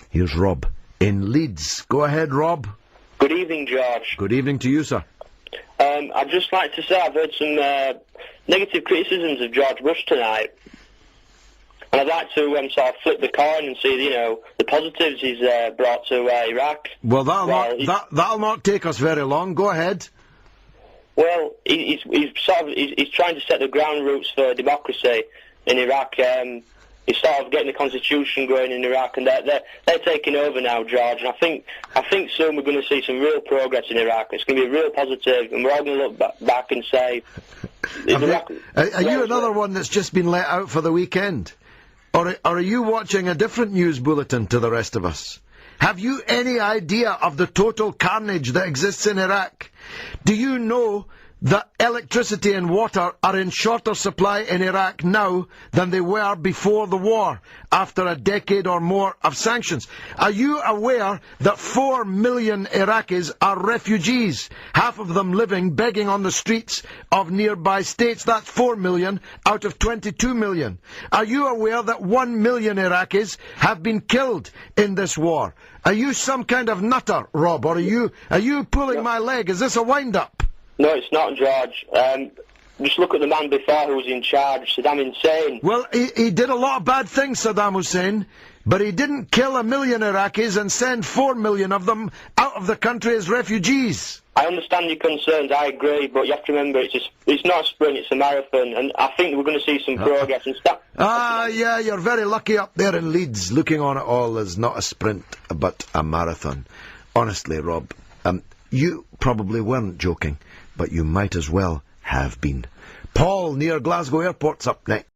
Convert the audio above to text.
Here's Rob in Leeds. Go ahead, Rob. Good evening, George. Good evening to you, sir. I'd just like to say I've heard some negative criticisms of George Bush tonight. And I'd like to sort of flip the coin and see, you know, the positives he's brought to Iraq. Well, that'll not take us very long. Go ahead. Well, he's trying to set the ground roots for democracy in Iraq. He's sort of getting the constitution going in Iraq, and they're taking over now, George. And I think soon we're going to see some real progress in Iraq. It's going to be real positive, and we're all going to look back and say, are you another one that's just been let out for the weekend? Or are you watching a different news bulletin to the rest of us? Have you any idea of the total carnage that exists in Iraq? Do you know that electricity and water are in shorter supply in Iraq now than they were before the war, after a decade or more of sanctions? Are you aware that 4 million Iraqis are refugees, half of them living, begging on the streets of nearby states? That's 4 million out of 22 million. Are you aware that 1 million Iraqis have been killed in this war? Are you some kind of nutter, Rob, or are you pulling my leg? Is this a wind-up? No, it's not, George. Just look at the man before who was in charge, Saddam Hussein. Well, he did a lot of bad things, Saddam Hussein, but he didn't kill 1 million Iraqis and send 4 million of them out of the country as refugees. I understand your concerns, I agree, but you have to remember it's not a sprint, it's a marathon, and I think we're going to see some progress. Yeah, you're very lucky up there in Leeds, looking on it all as not a sprint, but a marathon. Honestly, Rob, you probably weren't joking, but you might as well have been. Paul, near Glasgow Airport's up next.